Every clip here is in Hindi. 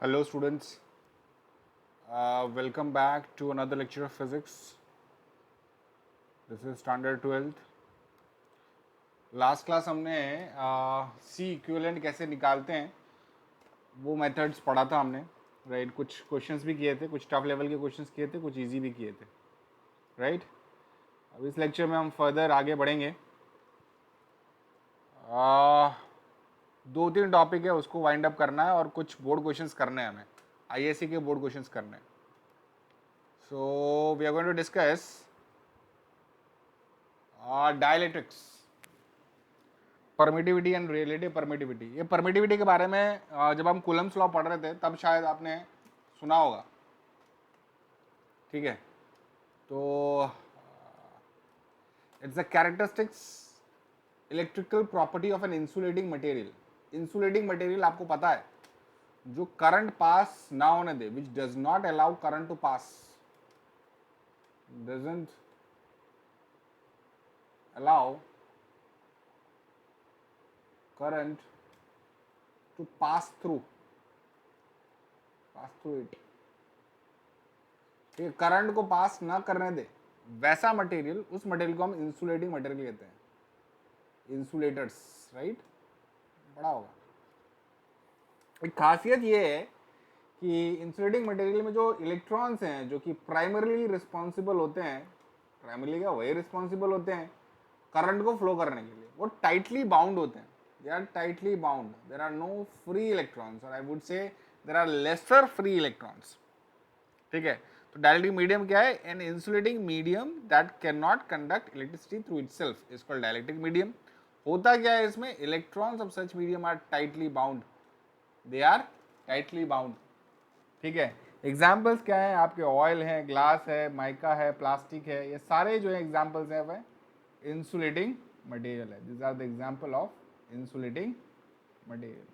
Hello, students. Welcome back to another lecture of physics. This is standard 12th. Last class हमने सी इक्विवेलेंट कैसे निकालते हैं वो मेथड्स पढ़ा था हमने, राइट। कुछ क्वेश्चंस भी किए थे, कुछ टफ लेवल के क्वेश्चंस किए थे, कुछ इजी भी किए थे, राइट। अब इस लेक्चर में हम फर्दर आगे बढ़ेंगे। दो तीन टॉपिक है, उसको वाइंड अप करना है और कुछ बोर्ड क्वेश्चंस करने हैं हमें, आईएससी के बोर्ड क्वेश्चंस करने हैं। So we are going to discuss dielectrics, permittivity and relative permittivity. ये परमिटिविटी के बारे में जब हम कूलम्स लॉ पढ़ रहे थे तब शायद आपने सुना होगा, ठीक है। तो it's a characteristics electrical property of an insulating material. Insulating material आपको पता है जो करंट पास ना होने दे, which does not allow current to pass, doesn't allow current to pass through it, ठीक है। करंट को पास ना करने दे वैसा मटेरियल, उस मटेरियल को हम इंसुलेटिंग मटेरियल कहते हैं, इंसुलेटर्स, राइट। बड़ा होगा। एक खासियत ये है कि इंसुलेटिंग मटेरियल में जो इलेक्ट्रॉन्स हैं जो कि प्राइमरीली रिस्पॉन्सिबल होते हैं, प्राइमरीली क्या वही रिस्पॉन्सिबल होते हैं करंट को फ्लो करने के लिए, वो टाइटली बाउंड होते हैं। They are tightly bound. There are no free electrons, or I would say there are lesser free electrons. ठीक है। तो डाइलेक्ट्रिक मीडियम क्या है? An insulating medium that cannot conduct electricity through itself is called dielectric medium. होता क्या है इसमें? Electrons of such medium are tightly bound. They are tightly bound. ठीक है। एग्जाम्पल्स क्या है आपके? ऑयल है, ग्लास है, माइका है, प्लास्टिक है, ये सारे जो है एग्जाम्पल्स है वह इंसुलेटिंग मटेरियल है। This are the example of insulating material.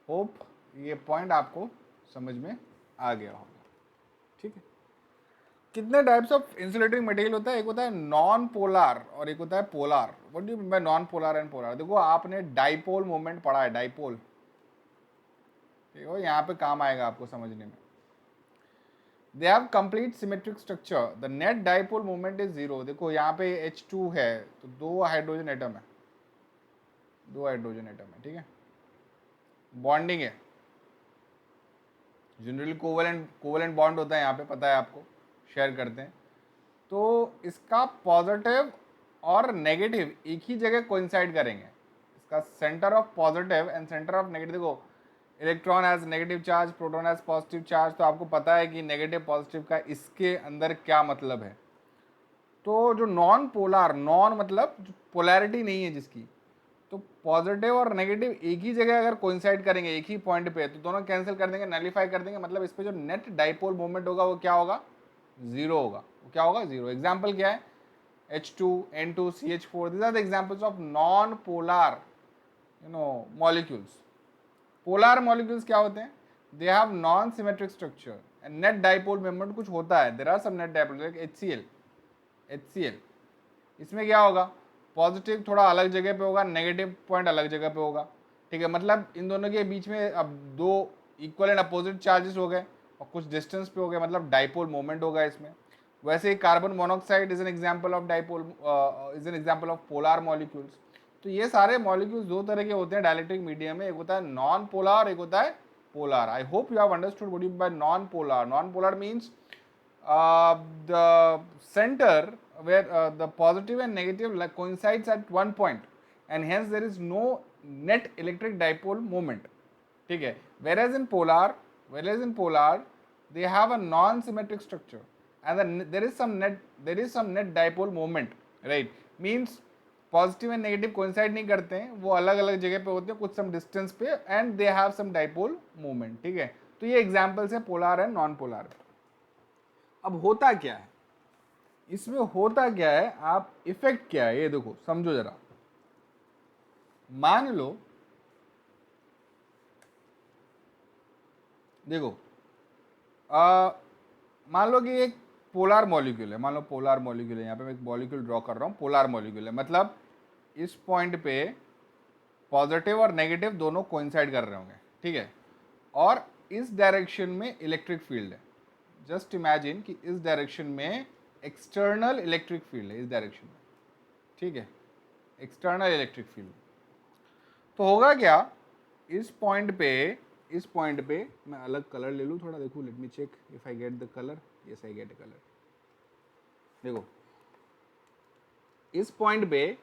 Hope ये पॉइंट आपको समझ में आ गया होगा, ठीक है। कितने टाइप्स ऑफ इंसुलेटिंग मटेरियल होता है? एक होता है नॉन पोलर और एक होता है polar. What do you mean by non polar and polar? देखो आपने डाइपोल मोमेंट पढ़ा है, डाइपोल, ठीक है, यहाँ पे काम आएगा आपको समझने में। They have complete symmetric structure, the net dipole moment is zero. देखो यहाँ पे H2 है तो दो हाइड्रोजन एटम है, दो हाइड्रोजन एटम है, ठीक है। बॉन्डिंग है, जनरली कोवेलेंट बॉन्ड होता है यहाँ पे, पता है आपको, शेयर करते हैं। तो इसका पॉजिटिव और नेगेटिव एक ही जगह कोइंसाइड करेंगे। इसका centre of positive and centre of negative, देखो electron has negative charge, proton has positive charge, तो आपको पता है कि नेगेटिव पॉजिटिव का इसके अंदर क्या मतलब है। तो जो नॉन पोलर, नॉन मतलब जो पोलैरिटी नहीं है जिसकी, तो पॉजिटिव और नेगेटिव एक ही जगह अगर कोइंसाइड करेंगे एक ही पॉइंट पे, तो दोनों कैंसिल कर देंगे, नलीफाई कर देंगे, मतलब इस पे जो नेट डाइपोल मोमेंट होगा वो क्या होगा? जीरो होगा। वो क्या होगा? जीरो। एग्जाम्पल क्या है? H2, N2, CH4, these are the examples of non-polar, molecules. Polar molecules क्या होते हैं? They have non symmetric structure and net dipole moment कुछ होता है, there are some net dipole, like HCl। इसमें क्या होगा? पॉजिटिव थोड़ा अलग जगह पे होगा, नेगेटिव पॉइंट अलग जगह पे होगा, ठीक है। मतलब इन दोनों के बीच में अब दो इक्वल एंड अपोजिट चार्जेस हो गए और कुछ डिस्टेंस पे हो गए, मतलब डाइपोल मोमेंट होगा इसमें। वैसे ही carbon monoxide is an example of dipole, is an example of polar molecules. तो ये सारे मॉलिक्यूल्स दो तरह के होते हैं डाइलेक्ट्रिक मीडियम में, एक होता है नॉन पोलर, एक होता है polar. I hope you have understood what you mean by non polar. Non polar means the center where the positive and negative coincides at one point and hence there is no net electric dipole moment, ठीक है। whereas in polar they have a non-symmetric structure and there is some net dipole moment, right, means positive and negative coincide नहीं करते हैं, वो अलग अलग जगह पे होते हैं कुछ सम डिस्टेंस पे and they have some dipole moment, ठीक है। तो ये एग्जांपल्स है पोलर एंड नॉन पोलर। अब होता क्या है इसमें? होता क्या है, आप इफेक्ट क्या है ये देखो, समझो जरा। मान लो, देखो मान लो कि एक पोलर मॉलिक्यूल है, मान लो पोलर मॉलिक्यूल है, यहाँ पे मैं एक मॉलिक्यूल ड्रॉ कर रहा हूँ, पोलर मॉलिक्यूल है, मतलब इस पॉइंट पे पॉजिटिव और नेगेटिव दोनों कोइंसाइड कर रहे होंगे, ठीक है, और इस डायरेक्शन में इलेक्ट्रिक फील्ड है। जस्ट इमेजिन कि इस डायरेक्शन में एक्सटर्नल इलेक्ट्रिक फील्ड है, इस डायरेक्शन में, ठीक है, एक्सटर्नल इलेक्ट्रिक फील्ड। तो होगा क्या, इस पॉइंट पे मैं अलग कलर ले लूँ थोड़ा, देखो, let me check if I get the colour. Yes, I get a colour. देखो, इस पॉइंट पे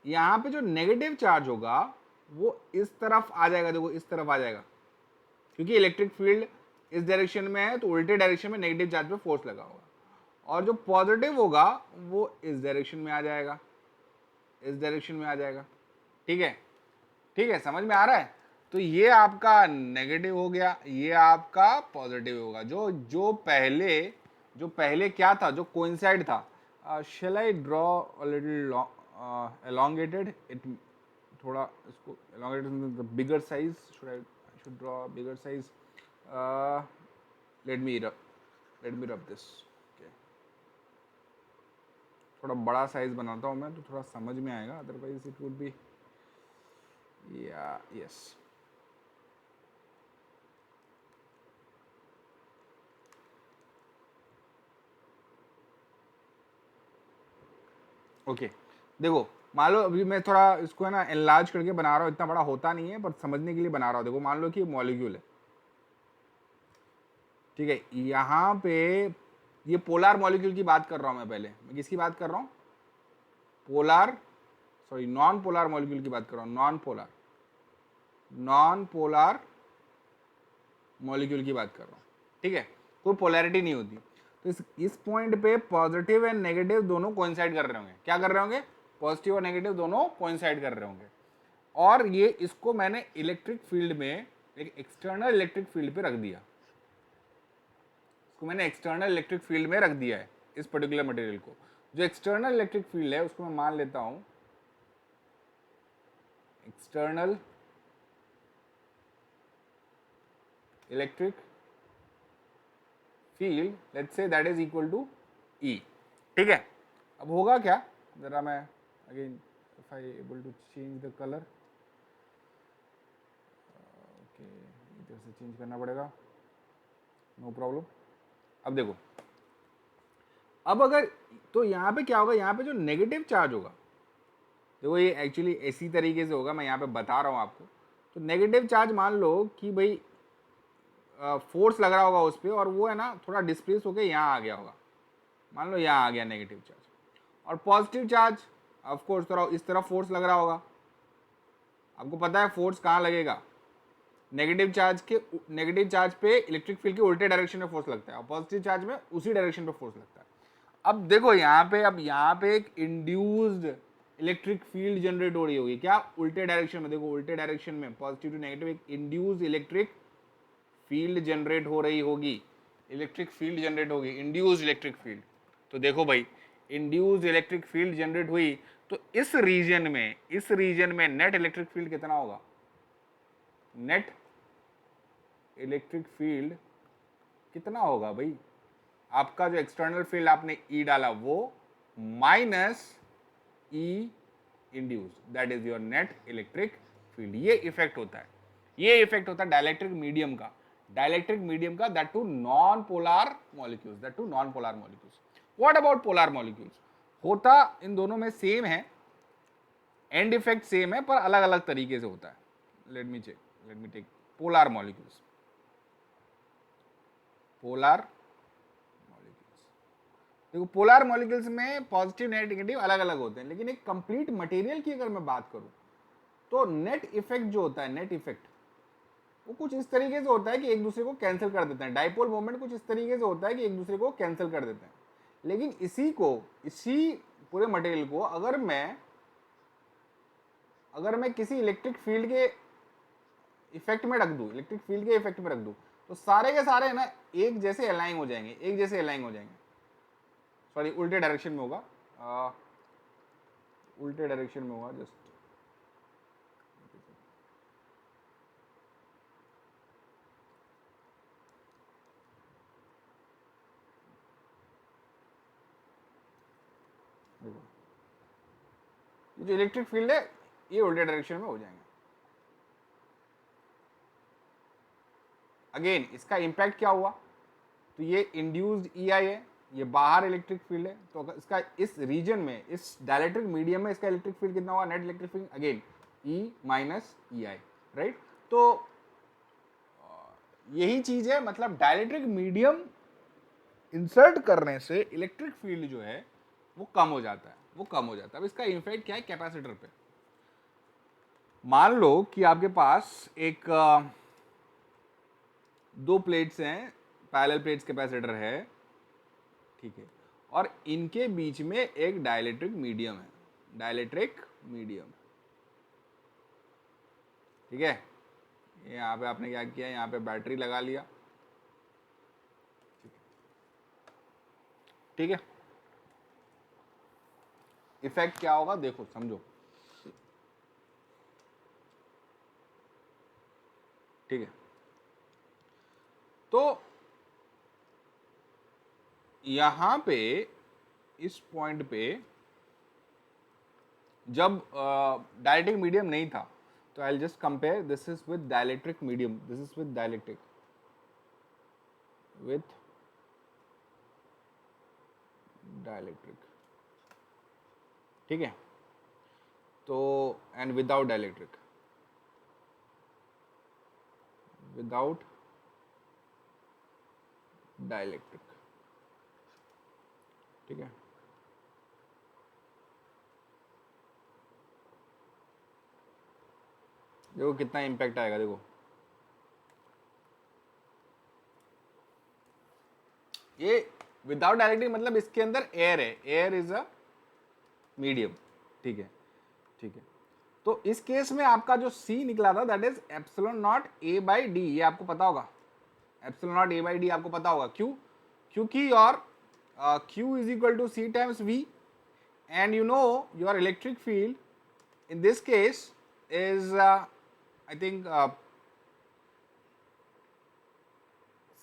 यहाँ पे जो नेगेटिव चार्ज होगा वो इस तरफ आ जाएगा, देखो इस तरफ आ जाएगा, क्योंकि इलेक्ट्रिक फील्ड इस डायरेक्शन में है, तो उल्टे डायरेक्शन में नेगेटिव चार्ज पे फोर्स लगा होगा। और जो पॉजिटिव होगा वो इस डायरेक्शन में आ जाएगा, इस डायरेक्शन में आ जाएगा। ठीक है, ठीक है, समझ में आ रहा है? तो ये आपका नेगेटिव हो गया, ये आपका पॉजिटिव होगा। जो पहले क्या था, जो कोइंसाइड था। Shall I draw a little elongated it, थोड़ा इसको elongated, bigger size, should draw bigger size. Let me rub this. थोड़ा बड़ा साइज बनाता हूँ मैं, तो थोड़ा समझ में आएगा, otherwise it would be yes. Okay, देखो, मान लो अभी मैं थोड़ा इसको है ना एनलार्ज करके बना रहा हूँ, इतना बड़ा होता नहीं है पर समझने के लिए बना रहा हूँ। देखो, मान लो कि मॉलिक्यूल है, ठीक है, यहाँ पे ये पोलर मॉलिक्यूल की बात कर रहा हूँ मैं किसकी बात कर रहा हूँ? नॉन पोलर मॉलिक्यूल की बात कर रहा हूँ, नॉन पोलर मॉलिक्यूल की बात कर रहा हूँ, ठीक है, कोई पोलैरिटी नहीं होती। तो इस पॉइंट पे पॉजिटिव एंड नेगेटिव दोनों कोइंसाइड कर रहे होंगे। क्या कर रहे होंगे? पॉजिटिव और नेगेटिव दोनों कोइंसाइड कर रहे होंगे। और ये इसको मैंने इलेक्ट्रिक फील्ड में एक एक्सटर्नल इलेक्ट्रिक फील्ड पे रख दिया, इसको मैंने एक्सटर्नल इलेक्ट्रिक फील्ड में रख दिया है, इस पर्टिकुलर मटेरियल को। जो एक्सटर्नल इलेक्ट्रिक फील्ड है उसको मैं मान लेता हूं external electric field, let's say that is equal to E। ठीक है, अब होगा क्या, जरा मैं again if I able to change the colour, okay, इधर से चेंज करना पड़ेगा, नो प्रॉब्लम। अब देखो, अब अगर तो यहाँ पे क्या होगा, यहाँ पे जो नेगेटिव चार्ज होगा, देखो ये एक्चुअली इसी तरीके से होगा, मैं यहाँ पे बता रहा हूँ आपको। तो नेगेटिव चार्ज मान लो कि भाई फोर्स लग रहा होगा उस पर, और वो है ना थोड़ा डिस्प्लेस होकर यहाँ आ गया होगा, मान लो यहाँ आ गया नेगेटिव चार्ज। और पॉजिटिव चार्ज ऑफ कोर्स थोड़ा इस तरफ फोर्स लग रहा होगा। आपको पता है फोर्स कहाँ लगेगा? नेगेटिव चार्ज पे इलेक्ट्रिक फील्ड के उल्टे डायरेक्शन में फोर्स लगता है, और पॉजिटिव चार्ज में उसी डायरेक्शन पे फोर्स लगता है। अब देखो यहाँ पे एक इंड्यूस्ड इलेक्ट्रिक फील्ड जनरेट हो रही होगी, क्या? उल्टे डायरेक्शन में। देखो, उल्टे डायरेक्शन में पॉजिटिव टू नेगेटिव एक इंड्यूस्ड इलेक्ट्रिक फील्ड जनरेट हो रही होगी, इलेक्ट्रिक फील्ड जनरेट होगी, इंड्यूस्ड इलेक्ट्रिक फील्ड। तो देखो भाई, इंड्यूस्ड इलेक्ट्रिक फील्ड जनरेट हुई, तो इस रीजन में नेट इलेक्ट्रिक फील्ड कितना होगा? नेट इलेक्ट्रिक फील्ड कितना होगा भाई? आपका जो एक्सटर्नल फील्ड आपने E डाला वो minus E induced, that is your net electric field. ये इफेक्ट होता है डाइलेक्ट्रिक मीडियम का, that to non polar molecules. What about polar molecules? होता इन दोनों में सेम है, एंड इफेक्ट सेम है, पर अलग अलग तरीके से होता है। Let me take polar molecules. देखो, पोलर मॉलिक्यूल्स में पॉजिटिव नेगेटिव अलग अलग होते हैं, लेकिन एक कंप्लीट मटेरियल की अगर मैं बात करूं तो नेट इफेक्ट जो होता है, नेट इफेक्ट वो कुछ इस तरीके से होता है कि एक दूसरे को कैंसिल कर देते हैं। डाइपोल मोमेंट कुछ इस तरीके से होता है कि एक दूसरे को कैंसिल कर देते हैं। लेकिन इसी पूरे मटेरियल को अगर मैं किसी इलेक्ट्रिक फील्ड के इफेक्ट में रख दूं, तो सारे के सारे ना एक जैसे अलाइन हो जाएंगे, सॉरी उल्टे डायरेक्शन में होगा, जस्ट देखो, जो इलेक्ट्रिक फील्ड है ये उल्टे डायरेक्शन में हो जाएंगे। अगेन इसका इम्पैक्ट क्या हुआ, तो ये इंड्यूस्ड EI है, ये बाहर इलेक्ट्रिक फील्ड है, तो अगर इसका इस रीजन में, इस डायलेक्ट्रिक मीडियम में इसका इलेक्ट्रिक फील्ड कितना हुआ, net electric field again E minus EI, right. तो यही चीज है, मतलब डायलेक्ट्रिक मीडियम इंसर्ट करने से इलेक्ट्रिक फील्ड जो है वो कम हो जाता है, वो कम हो जाता है। अब इसका इफेक्ट क्या है कैपेसिटर पे। मान लो कि आपके पास एक दो प्लेट्स हैं, पैरेलल प्लेट्स कैपेसिटर है, ठीक है, और इनके बीच में एक डाइलेक्ट्रिक मीडियम है, डाइलेक्ट्रिक मीडियम, ठीक है। यहाँ पे आपने क्या किया, यहाँ पे बैटरी लगा लिया, ठीक है। इफेक्ट क्या होगा देखो, समझो, ठीक है। तो यहां पे इस पॉइंट पे जब डाइलेक्ट्रिक मीडियम नहीं था, तो I just compare this is with dielectric medium, this is with dielectric with dielectric, ठीक है। तो and without dielectric, without dielectric, ठीक है। देखो कितना इम्पैक्ट आएगा, देखो ये विदाउट डाइलेक्ट्रिक मतलब इसके अंदर एयर है, एयर इज अ मीडियम, ठीक है, ठीक है। तो इस केस में आपका जो C निकला था that is epsilon not A/D, ये आपको पता होगा, एप्सिलॉन नॉट A/D आपको पता होगा, क्यों, क्योंकि your Q is equal to C times V, and you know your electric field in this case is I think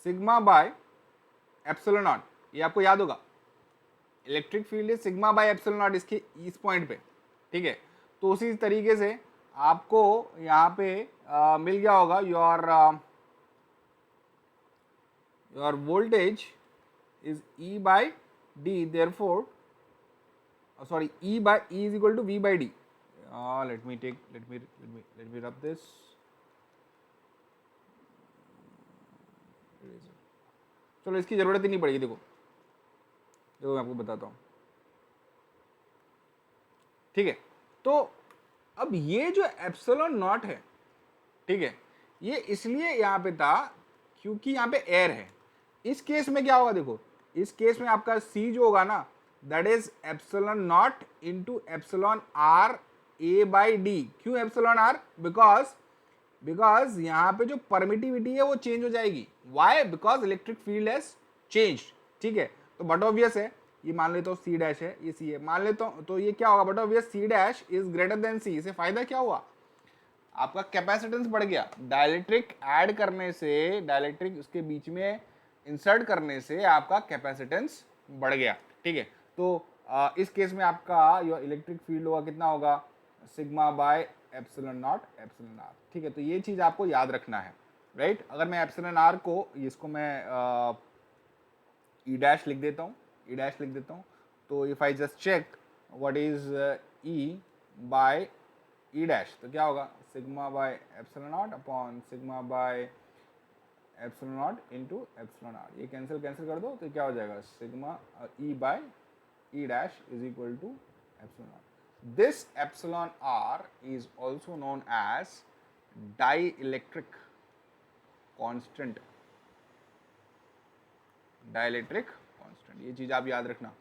sigma by epsilon naught, ये आपको याद होगा, electric field is sigma by epsilon not इसके इस पॉइंट पे, ठीक है। तो उसी तरीके से आपको यहाँ पे मिल गया होगा your voltage is E by D, therefore sorry, E is equal to V by D. Let me rub this. चलो इसकी जरूरत ही नहीं पड़ेगी, देखो मैं आपको बताता हूँ, ठीक है। तो अब ये जो एप्सिलॉन नॉट है, ठीक है, ये इसलिए यहाँ पे था क्योंकि यहाँ पे एयर है। इस केस में क्या होगा, देखो इस केस में आपका C जो होगा ना, that is epsilon not into epsilon R A/D। क्यों एप्सिलॉन R, बिकॉज यहाँ पे जो परमिटिविटी है वो चेंज हो जाएगी। Why, because electric field has change, ठीक है। तो बट ऑब्वियस है, ये मान लेता हूँ C डैश है, ये C है, मान लेता हूँ, तो ये क्या होगा, but obvious C dash is greater than C। इसे फायदा क्या हुआ, आपका कैपेसिटेंस बढ़ गया, डाइलेक्ट्रिक ऐड करने से, डाइलेक्ट्रिक उसके बीच में इंसर्ट करने से आपका कैपेसिटेंस बढ़ गया, ठीक है। तो इस केस में आपका जो इलेक्ट्रिक फील्ड होगा कितना होगा, sigma by epsilon not epsilon R, ठीक है। तो ये चीज आपको याद रखना है, राइट। अगर मैं एप्सिलॉन R को, इसको मैं E डैश लिख देता हूँ, E डैश लिख देता हूँ, तो if I just check what is E by E dash, तो क्या होगा, sigma by epsilon not upon sigma by epsilon not into epsilon R। ये कैंसिल कर दो, तो क्या हो जाएगा, sigma E by E dash is equal to epsilon R। This epsilon R is also known as dielectric constant, dielectric constant, ये चीज आप याद रखना,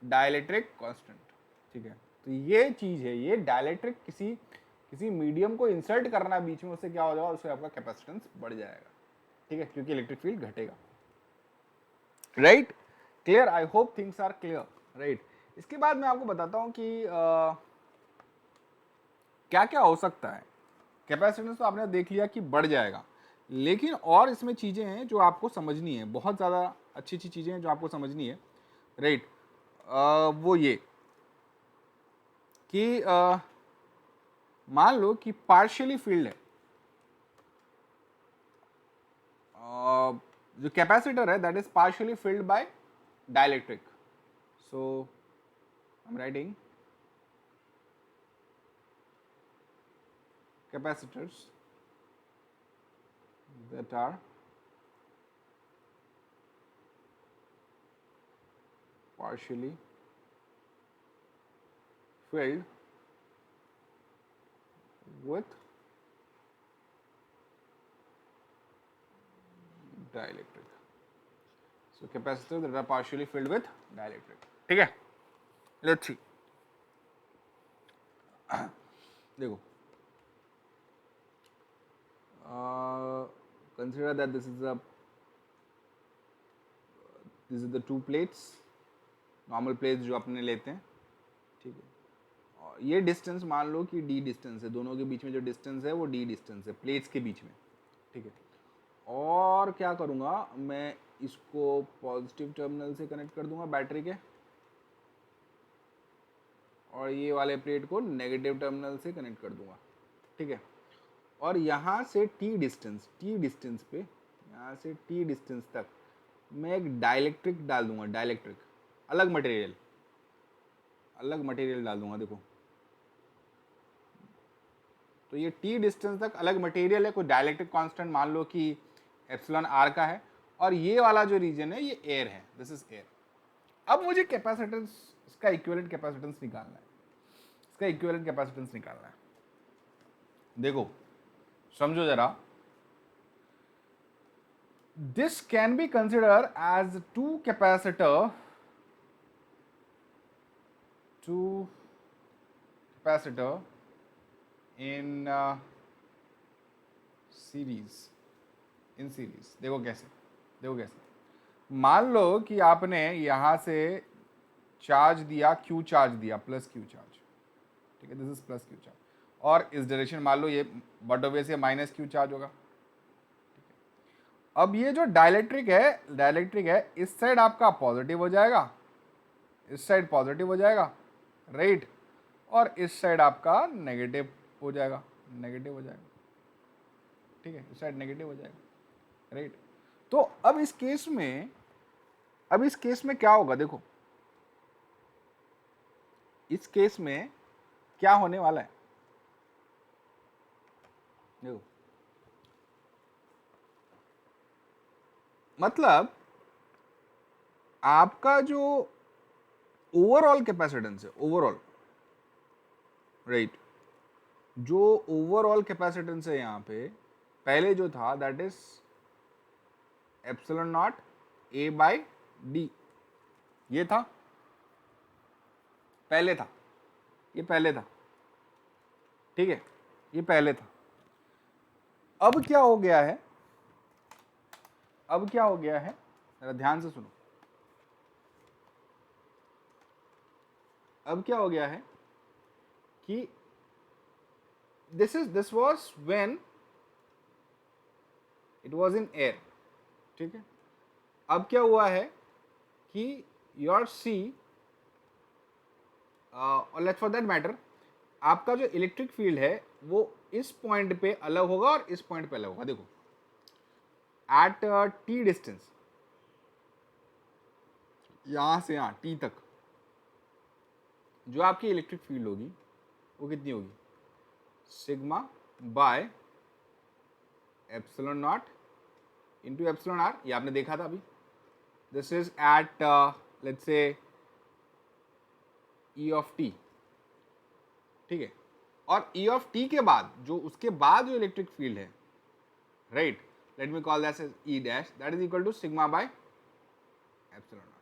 dielectric constant, ठीक है। तो ये चीज है, ये डाइलेक्ट्रिक किसी मीडियम को इंसर्ट करना बीच में, उससे क्या हो जाएगा, उससे आपका कैपेसिटेंस बढ़ जाएगा, ठीक है, क्योंकि इलेक्ट्रिक फील्ड घटेगा, right. Clear, I hope things are clear, right. इसके बाद मैं आपको बताता हूं कि क्या क्या हो सकता है। कैपेसिटेंस तो आपने देख लिया कि बढ़ जाएगा, लेकिन और इसमें चीज़ें हैं जो आपको समझनी है, बहुत ज़्यादा अच्छी चीज़ें हैं जो आपको समझनी है, राइट। वो ये कि मान लो कि पार्शियली फील्ड है, जो कैपेसिटर है that is partially filled by dielectric. So I am writing capacitors that are partially filled with dielectric. So capacitors that are partially filled with dielectric. ठीक है, let's see. देखो, consider that this is the two plates, normal plates जो अपने लेते हैं. ठीक है, और ये डिस्टेंस मान लो कि d डिस्टेंस है, दोनों के बीच में जो डिस्टेंस है वो d डिस्टेंस है प्लेट्स के बीच में. ठीक है, और क्या करूँगा मैं, इसको पॉजिटिव टर्मिनल से कनेक्ट कर दूंगा बैटरी के, और ये वाले प्लेट को नेगेटिव टर्मिनल से कनेक्ट कर दूंगा. ठीक है, और यहाँ से t डिस्टेंस पे, यहाँ से t डिस्टेंस तक मैं एक डाइलेक्ट्रिक डाल दूंगा. डाइलेक्ट्रिक अलग मटेरियल डाल दूंगा. देखो, तो ये t डिस्टेंस तक अलग मटेरियल है, कोई डाइलेक्ट्रिक कांस्टेंट मान लो कि एप्सिलॉन r का है, और ये वाला जो रीजन है ये एयर है, दिस इज एयर. अब मुझे कैपेसिटेंस, इसका इक्विवेलेंट कैपेसिटेंस निकालना है. देखो समझो जरा, this can be consider as two capacitor in series. देखो कैसे, मान लो कि आपने यहां से चार्ज दिया, क्यू चार्ज दिया, प्लस क्यू चार्ज. ठीक है, this is plus Q charge, और इस डायरेक्शन मान लो ये but obviously minus Q charge होगा. ठीक है, अब ये जो डाइलेक्ट्रिक है इस साइड आपका पॉजिटिव हो जाएगा, इस साइड पॉजिटिव हो जाएगा, राइट, और इस साइड आपका नेगेटिव हो जाएगा. ठीक है, इस साइड नेगेटिव हो जाएगा, राइट. तो अब इस केस में क्या होगा, देखो इस केस में क्या होने वाला है. देखो, मतलब आपका जो ओवरऑल कैपेसिटेंस है, राइट, जो ओवरऑल कैपेसिटेंस है यहाँ पे पहले जो था that is epsilon not a by d. ये था, पहले था, ये पहले था. ठीक है, ये पहले था. अब क्या हो गया है, जरा ध्यान से सुनो. अब क्या हो गया है कि this was when it was in air. ठीक है, अब क्या हुआ है कि your C और लेट्स फॉर दैट मैटर आपका जो इलेक्ट्रिक फील्ड है वो इस पॉइंट पे अलग होगा और इस पॉइंट पे अलग होगा. देखो, एट t डिस्टेंस, यहां से यहां t तक जो आपकी इलेक्ट्रिक फील्ड होगी वो कितनी होगी, sigma by epsilon not into epsilon R. ये आपने देखा था अभी. This is eight let's say E of T. ठीक है, और ई ऑफ टी के बाद जो उसके बाद जो इलेक्ट्रिक फील्ड है, right, let me call that as E dash, that is equal to sigma by epsilon not.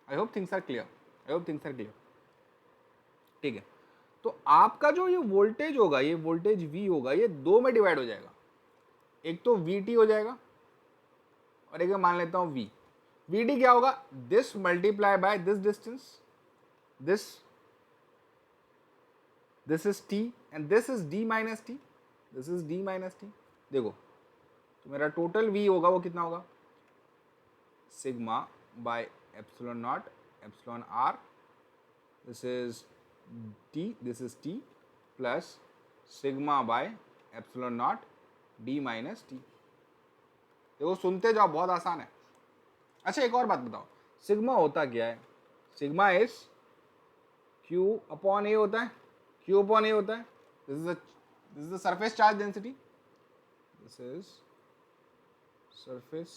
I hope things are clear. ठीक है, तो आपका जो ये वोल्टेज होगा, ये वोल्टेज V होगा, ये दो में डिवाइड हो जाएगा. एक तो VT हो जाएगा और एक मान लेता हूं V. VT क्या होगा, this multiply by this distance, this is T and this is D minus T. देखो, तो मेरा टोटल V होगा वो कितना होगा, sigma by epsilon not epsilon R. This is T plus sigma by epsilon not D minus T. देखो सुनते जाओ, बहुत आसान है। अच्छा एक और बात बताओ, सिग्मा होता क्या है? Sigma is Q upon A होता है, Q अपॉन ए होता है। This is the surface charge density, this is surface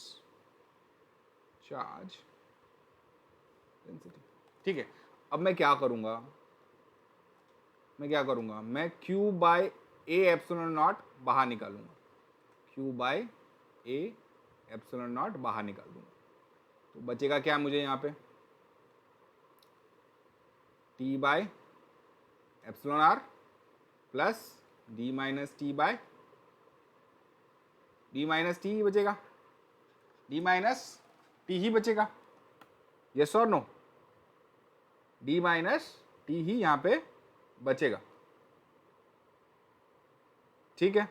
charge density. ठीक है, अब मैं क्या करूंगा, मैं Q by A epsilon not बाहर निकालूंगा, Q by A epsilon not बाहर निकाल दूंगा। तो बचेगा क्या मुझे यहाँ पे, T by epsilon R plus D minus T by D minus T ही बचेगा, डी माइनस टी ही बचेगा, यस और नो? डी माइनस टी ही यहाँ पे बचेगा। ठीक है,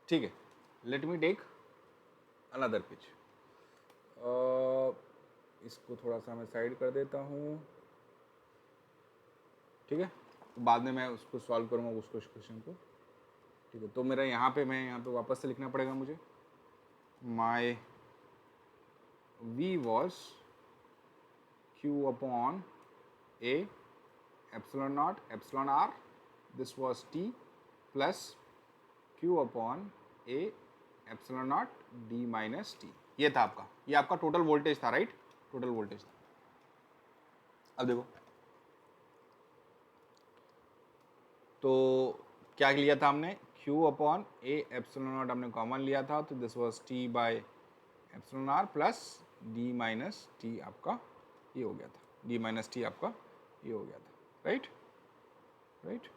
ठीक है, let me take another pitch. इसको थोड़ा सा मैं साइड कर देता हूँ। ठीक है, तो बाद में मैं उसको सॉल्व करूँगा उस क्वेश्चन को। ठीक है, तो मेरा यहाँ पे वापस से लिखना पड़ेगा मुझे, माई V was Q upon A epsilon naught epsilon r, this was T plus Q upon A epsilon naught D minus T। ये था आपका, ये आपका टोटल वोल्टेज था, राइट? टोटल वोल्टेज था। अब देखो तो क्या लिया था हमने, Q upon A epsilon not हमने कॉमन लिया था, तो this was T by epsilon r plus D minus T आपका ये हो गया था, D माइनस T आपका ये हो गया था, राइट? राइट,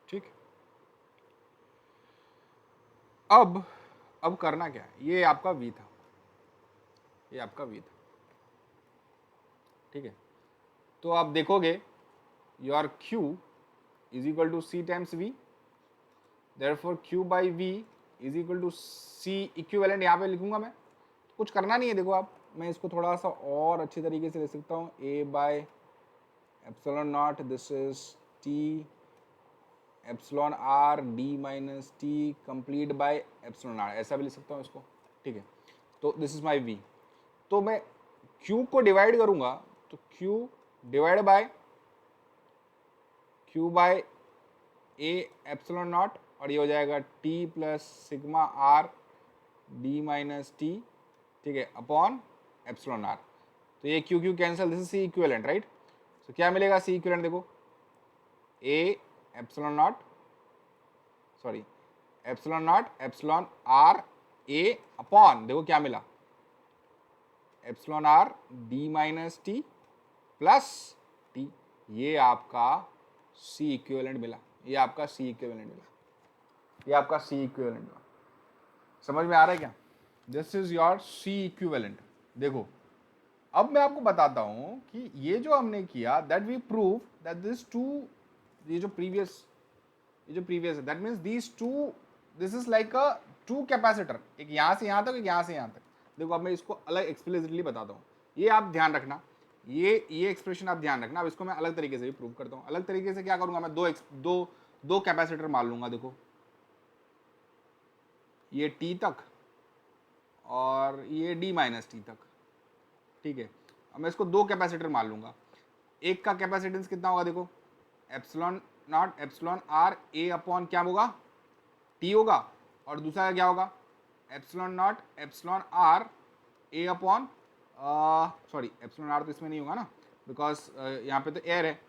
ठीक। अब करना क्या है, ये आपका V था, ये आपका V था। ठीक है, तो आप देखोगे your Q is equal to C times V, therefore Q by V is equal to C equivalent यहाँ पे लिखूंगा मैं, कुछ करना नहीं है। देखो आप, मैं इसको थोड़ा सा और अच्छी तरीके से लिख सकता हूँ, A bye epsilon not, this is T epsilon R D minus T complete by epsilon R, ऐसा भी लिख सकता हूँ इसको। ठीक है, तो दिस इज माई V। तो मैं Q को डिवाइड करूंगा, तो Q divide by Q by A epsilon not, और ये हो जाएगा T plus sigma R D minus T, ठीक है, अपॉन एप्सिलॉन R। तो ये Q Q cancel, this is C equivalent, right? तो क्या मिलेगा C इक्विवेलेंट, देखो A epsilon not, sorry epsilon not epsilon R A upon, देखो क्या मिला, epsilon R D minus T plus T, ये आपका C इक्विवेलेंट मिला, ये आपका C इक्विवेलेंट मिला, ये आपका C इक्विवेलेंट मिला। समझ में आ रहा है क्या? This is your C equivalent. देखो अब मैं आपको बताता हूं कि ये जो हमने किया, that we prove that this two, ये जो प्रीवियस है, that means these two, this is like a two capacitor, एक यहाँ से यहाँ तक, एक यहाँ से यहाँ तक। देखो अब मैं इसको अलग एक्सप्लिसिटली बताता हूँ, ये आप ध्यान रखना, ये एक्सप्रेशन आप ध्यान रखना। अब इसको मैं अलग तरीके से भी प्रूव करता हूँ। अलग तरीके से क्या करूंगा मैं, दो कैपेसिटर मान लूंगा, देखो ये T तक और ये D माइनस T तक। ठीक है, अब मैं इसको दो कैपेसिटर मान लूंगा। एक का कैपेसिटेंस कितना होगा, देखो epsilon not epsilon R A upon क्या होगा, T होगा, और दूसरा का क्या होगा, epsilon not epsilon R A upon, sorry epsilon R तो इसमें नहीं होगा ना, बिकॉज यहाँ पे तो एयर है,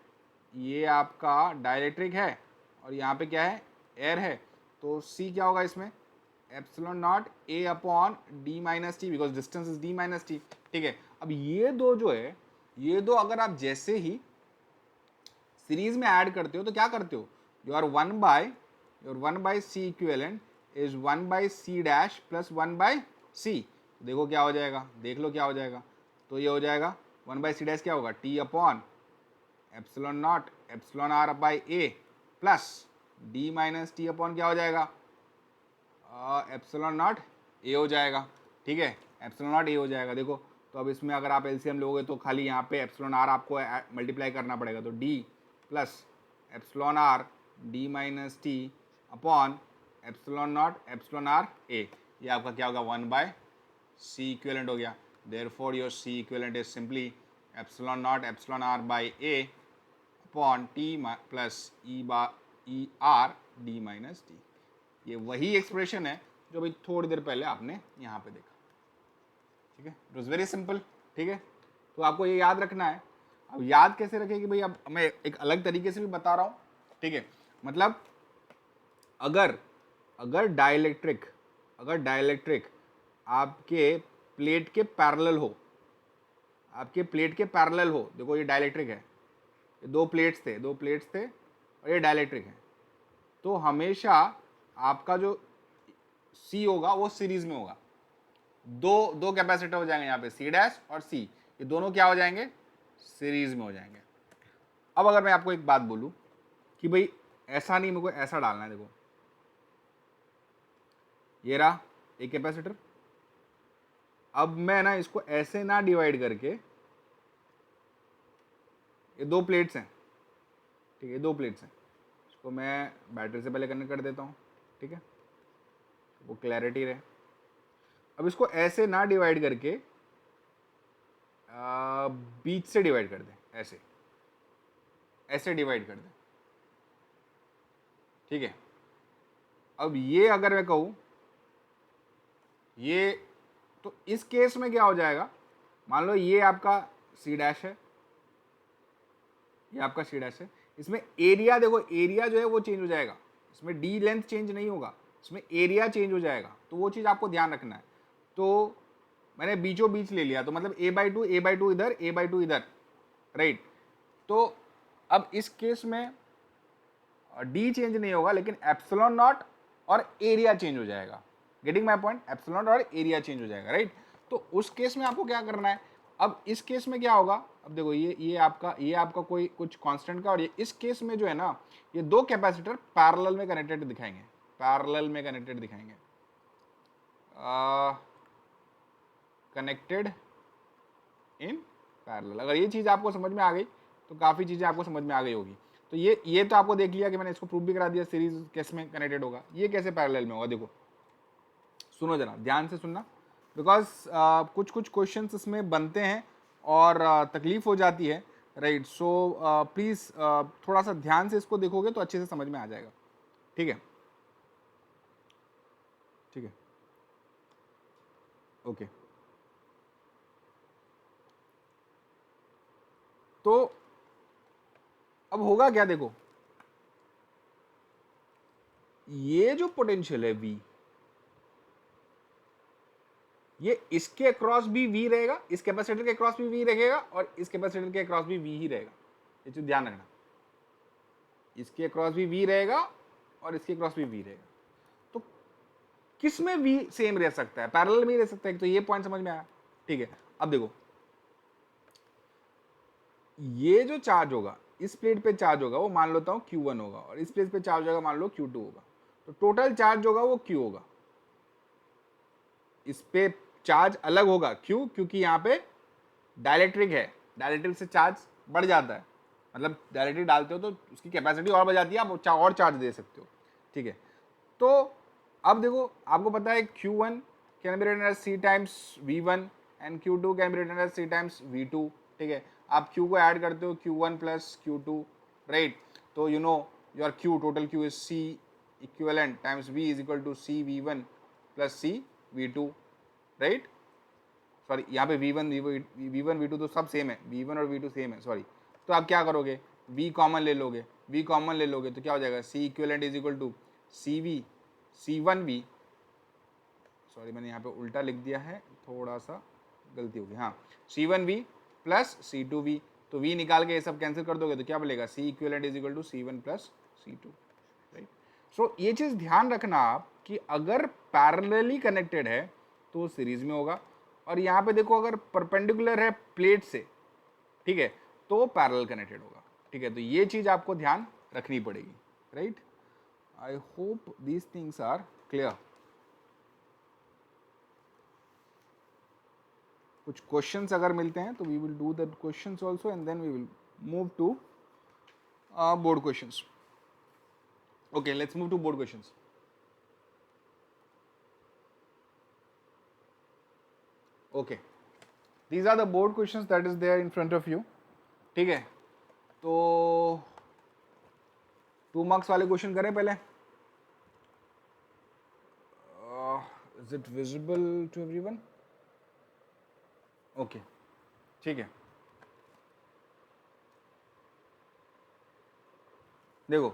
ये आपका डाइलेक्ट्रिक है और यहाँ पे क्या है, एयर है, तो C क्या होगा इसमें, epsilon not A upon D minus T, because distance is D minus T. ठीक है, अब ये दो जो है, ये दो अगर आप जैसे ही सीरीज में ऐड करते हो तो क्या करते हो, your one by C equivalent is one by C dash plus one by C. देखो क्या हो जाएगा, देख लो क्या हो जाएगा, तो ये हो जाएगा वन बाय सी डैश क्या होगा, T upon epsilon not epsilon R by A plus D minus T upon क्या हो जाएगा, एप्सिलॉन नॉट A हो जाएगा। ठीक है, एप्सिलॉन नॉट A हो जाएगा। देखो तो अब इसमें अगर आप एलसीएम लोगे तो खाली यहाँ पे एप्सिलॉन R आपको मल्टीप्लाई करना पड़ेगा, तो D plus epsilon R D minus T upon epsilon not epsilon R A, ये आपका क्या होगा 1/c इक्विवेलेंट हो गया। Therefore your c equivalent is simply epsilon not epsilon R by A upon T plus E R D minus T. ये वही एक्सप्रेशन है जो भाई थोड़ी देर पहले आपने यहाँ पे देखा, ठीक है। इट वॉज वेरी सिंपल, ठीक है। तो आपको ये याद रखना है। अब याद कैसे रखें कि भाई, अब मैं एक अलग तरीके से भी बता रहा हूँ, ठीक है। मतलब अगर डाइलेक्ट्रिक आपके प्लेट के पैरेलल हो, देखो ये डाइलेक्ट्रिक है, ये दो प्लेट्स थे और ये डाइलेक्ट्रिक है, तो हमेशा आपका जो C होगा वो सीरीज में होगा। दो कैपेसिटर हो जाएंगे यहाँ पे C डैश और C, ये दोनों क्या हो जाएंगे, सीरीज में हो जाएंगे। अब अगर मैं आपको एक बात बोलूं कि भाई ऐसा नहीं, मेरे को ऐसा डालना है, देखो ये रहा एक कैपेसिटर, अब मैं ना इसको ऐसे ना डिवाइड करके, ये दो प्लेट्स हैं, ठीक है, दो प्लेट्स हैं, इसको मैं बैटरी से पहले कनेक्ट कर देता हूँ, ठीक है, वो क्लैरिटी रहे। अब इसको ऐसे ना डिवाइड करके बीच से डिवाइड कर दें, ऐसे डिवाइड कर दें, ठीक है। अब ये अगर मैं कहूँ ये, तो इस केस में क्या हो जाएगा, मान लो ये आपका C डैश है, ये आपका C डैश है, इसमें एरिया देखो, एरिया जो है वो चेंज हो जाएगा, इसमें D लेंथ चेंज नहीं होगा, इसमें एरिया चेंज हो जाएगा, तो वो चीज़ आपको ध्यान रखना है। तो मैंने बीचों बीच ले लिया, तो मतलब a/2 इधर, a/2 इधर, राइट। तो अब इस केस में D चेंज नहीं होगा, लेकिन एप्सिलॉन नॉट और एरिया चेंज हो जाएगा। Getting my point, epsilon not और एरिया चेंज हो जाएगा, राइट। तो उस केस में आपको क्या करना है, अब इस केस में क्या होगा, अब देखो ये आपका कोई कुछ कांस्टेंट का, और ये इस केस में जो है ना, ये दो कैपेसिटर पैरेलल में कनेक्टेड दिखाएंगे, कनेक्टेड इन पैरेलल। अगर ये चीज़ आपको समझ में आ गई तो काफ़ी चीज़ें आपको समझ में आ गई होगी। तो ये तो आपको देख लिया कि मैंने इसको प्रूव भी करा दिया, सीरीज कैसे में कनेक्टेड होगा, ये कैसे पैरेलल में होगा। देखो सुनो जरा, ध्यान से सुनना, बिकॉज कुछ क्वेश्चंस इसमें बनते हैं और तकलीफ हो जाती है, राइट। सो प्लीज़ थोड़ा सा ध्यान से इसको देखोगे तो अच्छे से समझ में आ जाएगा, ठीक है, ओके। तो अब होगा क्या, देखो ये जो पोटेंशियल है V, ये इसके अक्रॉस भी V रहेगा, इस कैपेसिटर के अक्रॉस भी V रहेगा, और इस कैपेसिटर के अक्रॉस भी V ही रहेगा, ये चीज ध्यान रखना। इसके अक्रॉस भी V रहेगा और इसके अक्रॉस भी V रहेगा। तो किस में V सेम रह सकता है, पैरेलल में रह सकता है, तो ये पॉइंट समझ में आया, ठीक है। अब देखो ये जो चार्ज होगा, इस प्लेट पे चार्ज होगा वो मान लेता हूं Q1 होगा, और इस प्लेट पे चार्ज होगा मान लो Q2 होगा, तो टोटल चार्ज होगा वो Q होगा। इस पे चार्ज अलग होगा, क्यों, क्योंकि यहाँ पे डाइलेक्ट्रिक है, डाइलेक्ट्रिक से चार्ज बढ़ जाता है, मतलब डाइलेक्ट्रिक डालते हो तो उसकी कैपेसिटी और बढ़ जाती है, आप और चार्ज दे सकते हो, ठीक है। तो अब देखो आपको पता है Q1 can be written as C times V1 and Q2 can be written as C times V2, ठीक है। आप Q को ऐड करते हो Q1 प्लस Q2, राइट। तो you know your Q, total Q is C equivalent times V is equal to C V1 plus C V2, right. Sorry यहाँ पे V1 V2 तो सब सेम है, V1 और V2 सेम है, सॉरी। तो आप क्या करोगे, V कॉमन ले लोगे, तो क्या हो जाएगा, C equivalent is equal to C1V, sorry मैंने यहाँ पे उल्टा लिख दिया है, थोड़ा सा गलती होगी, हाँ, C1V प्लस C2V, तो V निकाल के ये सब कैंसिल कर दोगे तो क्या बोलेगा, C equivalent is equal to C1 plus C2, right. So ये चीज़ ध्यान रखना आप कि अगर पैरेलली कनेक्टेड है तो सीरीज में होगा, और यहाँ पे देखो अगर परपेंडिकुलर है प्लेट से, ठीक है, तो पैरेलल कनेक्टेड होगा, ठीक है। तो ये चीज़ आपको ध्यान रखनी पड़ेगी, right. I hope these things are clear. कुछ क्वेश्चंस अगर मिलते हैं तो we will do that questions also, and then we will move to board questions. Okay, let's move to board questions. Okay, these are the board questions that is there in front of you. ठीक है, तो 2 मार्क्स वाले क्वेश्चन करें पहले। Is it visible to everyone? Okay, ठीक है। देखो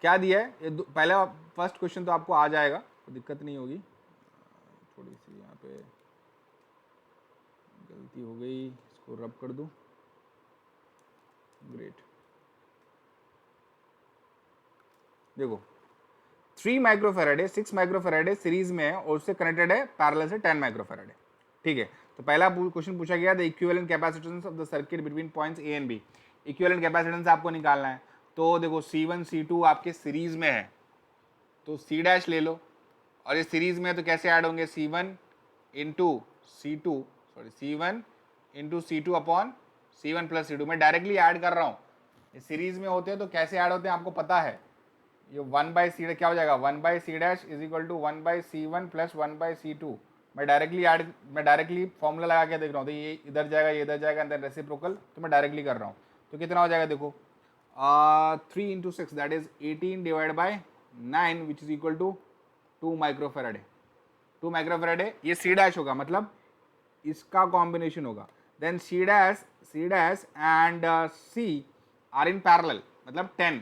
क्या दिया है, ये पहला फर्स्ट क्वेश्चन तो आपको आ जाएगा, तो दिक्कत नहीं होगी। थोड़ी सी यहाँ पे गलती हो गई, इसको रब कर दूं। ग्रेट। देखो 3 माइक्रोफेराडे 6 माइक्रोफेराडे सीरीज में है और उससे कनेक्टेड है पैरेलल से 10 माइक्रोफेराडे। ठीक है, तो पहला क्वेश्चन पूछा गया the equivalent capacitance of the circuit between points A and B. Equivalent capacitance आपको निकालना है, तो देखो C1 C2 आपके सीरीज में है, तो C डैश ले लो, और ये सीरीज में है तो कैसे ऐड होंगे, C1 into C2 sorry C1 into C2 upon C1 plus C2। मैं डायरेक्टली ऐड कर रहा हूँ, ये सीरीज में होते हैं तो कैसे ऐड होते हैं आपको पता है। ये 1/C क्या हो जाएगा, 1/C dash is equal to 1/C1 plus 1/C2। मैं डायरेक्टली फॉर्मूला लगा के देख रहा हूँ, तो ये इधर जाएगा, ये इधर जाएगा, अंदर रेसिप्रोकल, तो मैं डायरेक्टली कर रहा हूँ। तो कितना हो जाएगा देखो, 3 into 6 that is 18 divide by 9 which is equal to 2 microfarad. 2 microfarad, ये C डैश होगा, मतलब इसका कॉम्बिनेशन होगा। Then C dash and C are in parallel, मतलब 10,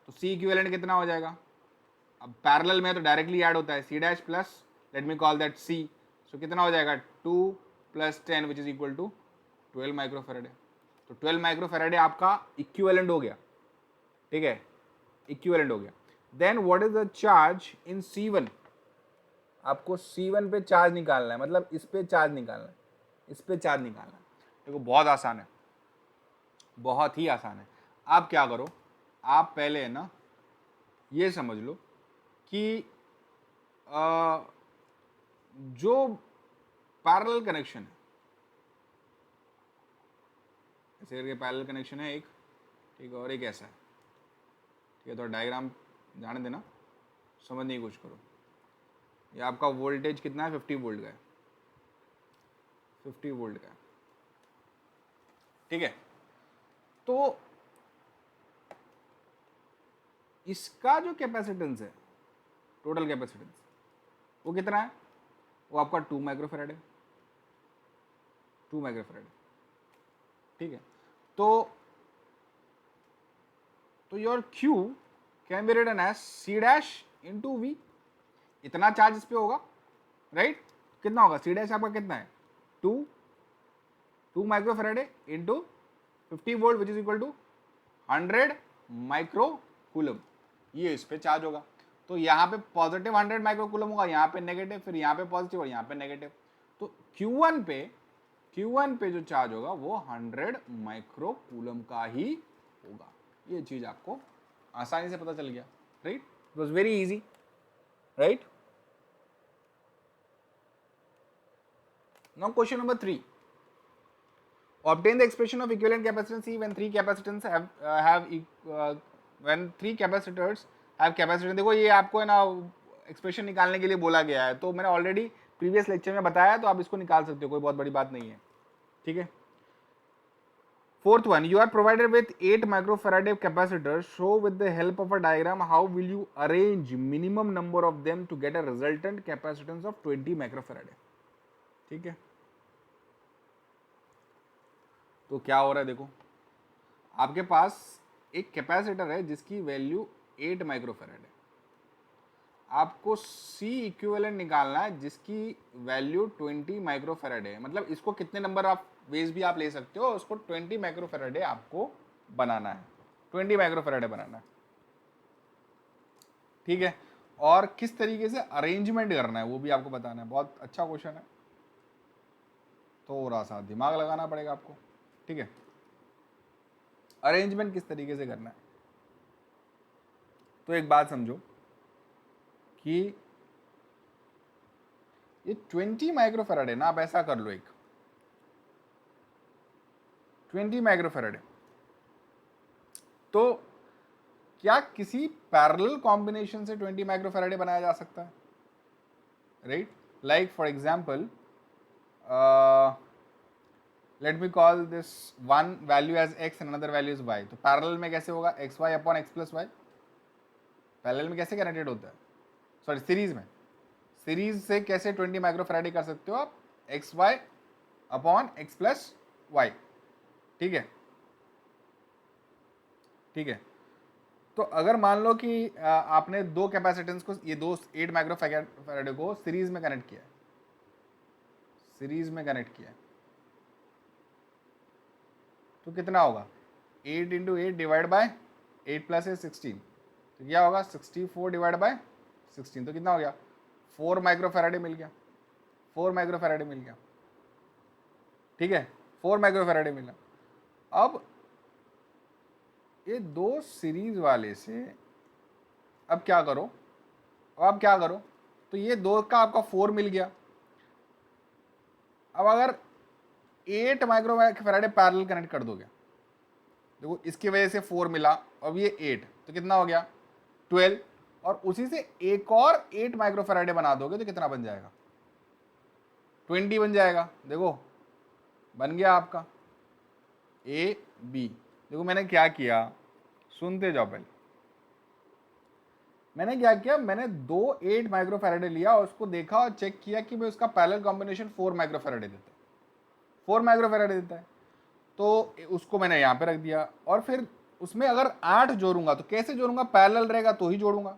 तो C इक्विवेलेंट कितना हो जाएगा। अब पैरेलल में तो डायरेक्टली ऐड होता है, C dash plus let me call that C, so कितना हो जाएगा 2 plus 10 which is equal to 12 microfarad. तो 12 माइक्रोफेराडे आपका इक्विवेलेंट हो गया। ठीक है, इक्विवेलेंट हो गया। Then what is the charge in C1, आपको C1 पे चार्ज निकालना है, मतलब इस पे चार्ज निकालना है, इस पे चार्ज निकालना है। देखो बहुत आसान है, बहुत ही आसान है। आप क्या करो, आप पहले है ना ये समझ लो कि जो पैरेलल कनेक्शन है, ऐसे करके पैरेलल कनेक्शन है एक, ठीक है, और एक ऐसा है, ठीक है, तो डायग्राम जाने देना, समझने की कोशिश करो। ये आपका वोल्टेज कितना है, 50 वोल्ट का है, 50 वोल्ट का है। ठीक है, तो इसका जो कैपेसिटेंस है, टोटल कैपेसिटेंस, वो कितना है, वो आपका 2 माइक्रोफेराड है, 2 माइक्रोफेराड। ठीक है, तो your Q can be written as C dash into V। इतना चार्ज इस पे होगा, राइट। कितना होगा, C डैश आपका कितना है, 2 microfarad into 50 volt which is equal to 100 micro coulomb, ये इस पे चार्ज होगा। तो यहाँ पे पॉजिटिव 100 माइक्रो कूलम होगा, यहाँ पे नेगेटिव, फिर यहाँ पे पॉजिटिव और यहाँ पे नेगेटिव। तो Q1 पे जो चार्ज होगा वो 100 माइक्रो कूलम का ही होगा। ये चीज आपको आसानी से पता चल गया, right. It was very easy, right. Now question number 3, obtain the expression of equivalent capacitance C when 3 capacitors have capacitance। देखो ये आपको है ना एक्सप्रेशन निकालने के लिए बोला गया है, तो मैंने ऑलरेडी प्रीवियस लेक्चर में बताया, तो आप इसको निकाल सकते हो, कोई बहुत बड़ी बात नहीं है। ठीक है, 4th one, you are provided with 8 microfarad capacitors. Show with the help of a diagram how will you arrange minimum number of them to get a resultant capacitance of 20 microfarad। ठीक है, तो क्या हो रहा है, देखो आपके पास एक कैपेसिटर है जिसकी वैल्यू 8 माइक्रोफेराड है, आपको C इक्विवेलेंट निकालना है जिसकी वैल्यू 20 माइक्रोफेराड है। मतलब इसको कितने नंबर ऑफ वेज भी आप ले सकते हो, उसको 20 माइक्रोफेराड आपको बनाना है, 20 माइक्रोफेराड बनाना है। ठीक है, और किस तरीके से अरेंजमेंट करना है वो भी आपको बताना है। बहुत अच्छा क्वेश्चन है, थोड़ा सा दिमाग लगाना पड़ेगा आपको। ठीक है, अरेंजमेंट किस तरीके से करना है, तो एक बात समझो कि ये 20 माइक्रोफेराड है ना, आप ऐसा कर लो, एक 20 माइक्रोफेराड है, तो क्या किसी पैरेलल कॉम्बिनेशन से 20 माइक्रोफेराड बनाया जा सकता है, right. Like for example let me call this one value as X and another value is Y. तो पैरेलल में कैसे होगा, X Y upon X plus Y. Parallel में कैसे कनेक्टेड होता है, सॉरी सीरीज में, सीरीज से कैसे 20 माइक्रोफैराडे कर सकते हो आप, X Y upon X plus Y. ठीक है, ठीक है। तो अगर मान लो कि आपने दो कैपेसिटेंस को, ये दो 8 माइक्रोफैराडे को सीरीज में कनेक्ट किया, सीरीज में कनेक्ट किया, तो कितना होगा, 8 इंटू 8 डिवाइड बाय 8 प्लस 8 16, तो क्या होगा 64 डिवाइड बाय 16, तो कितना हो गया 4 माइक्रोफैराडे मिल गया, 4 माइक्रोफैराडे मिल गया। ठीक है, 4 माइक्रोफैराडे मिला। अब ये दो सीरीज वाले से अब क्या करो, अब आप क्या करो, तो ये दो का आपका 4 मिल गया। अब अगर 8 माइक्रोफैराडे पैरेलल कनेक्ट कर दोगे, देखो इसकी वजह से 4 मिला, अब ये 8, तो कितना हो गया 12, और उसी से एक और 8 माइक्रोफैराडे बना दोगे तो कितना बन जाएगा 20 बन जाएगा। देखो बन गया आपका ए बी। देखो मैंने क्या किया, सुनते जाओ पहले, मैंने क्या किया, मैंने दो 8 माइक्रोफैराडे लिया और उसको देखा और चेक किया कि भाई उसका पैरेलल कॉम्बिनेशन 4 माइक्रोफैराडे देता है, 4 माइक्रोफैराडे देता है, तो उसको मैंने यहाँ पे रख दिया। और फिर उसमें अगर 8 जोड़ूंगा तो कैसे जोड़ूंगा, पैरेलल रहेगा तो ही जोड़ूंगा,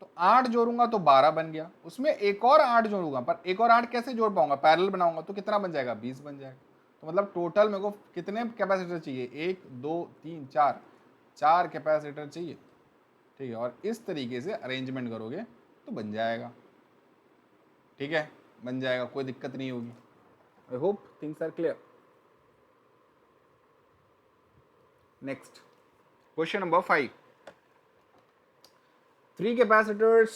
तो 8 जोड़ूंगा तो 12 बन गया, उसमें एक और 8 जोड़ूंगा, पर एक और 8 कैसे जोड़ पाऊंगा, पैरेलल बनाऊंगा, तो कितना बन जाएगा 20 बन जाएगा। तो मतलब टोटल मेरे को कितने कैपेसिटर चाहिए, 1 2 3 4, 4 कैपेसिटर चाहिए। ठीक है, और इस तरीके से अरेंजमेंट करोगे तो बन जाएगा। ठीक है, बन जाएगा, कोई दिक्कत नहीं होगी। I hope things are clear. Next question number 5। Three capacitors,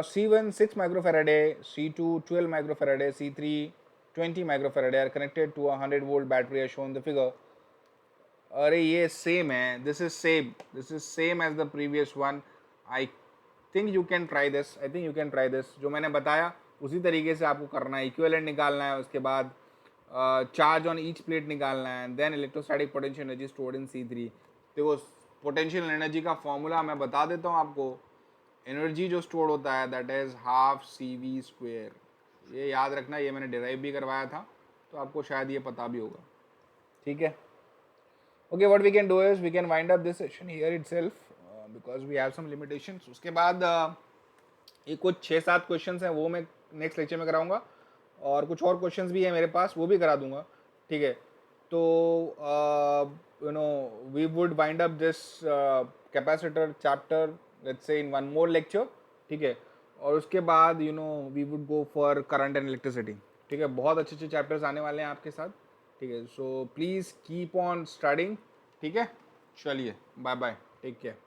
C1 6 microfarad, C2 12 microfarad, C3 20 microfarad are connected to a 100 volt battery as shown in the figure. अरे ये सेम है, this is same as the previous one. I think you can try this, I think you can try this. जो मैंने बताया उसी तरीके से आपको करना है, इक्विवेलेंट निकालना है, उसके बाद चार्ज ऑन ईच प्लेट निकालना है, then electrostatic potential energy stored in C3। देखो पोटेंशियल एनर्जी का फॉर्मूला मैं बता देता हूँ आपको, एनर्जी जो स्टोर होता है दैट इज हाफ CV²। ये याद रखना, ये मैंने डिराइव भी करवाया था तो आपको शायद ये पता भी होगा। ठीक है, okay, what we can do is we can wind up this session here itself because we have some limitations। उसके बाद ये कुछ 6-7 क्वेश्चंस हैं वो मैं नेक्स्ट लेक्चर में कराऊंगा, और कुछ और क्वेश्चंस भी हैं मेरे पास वो भी करा दूंगा। ठीक है, तो you know we would wind up this capacitor chapter let's say in one more lecture. ठीक है, और उसके बाद you know we would go for current and electricity. ठीक है, बहुत अच्छे अच्छे चैप्टर्स आने वाले हैं आपके साथ। ठीक है, so please keep on studying. ठीक है, चलिए बाय बाय, टेक केयर।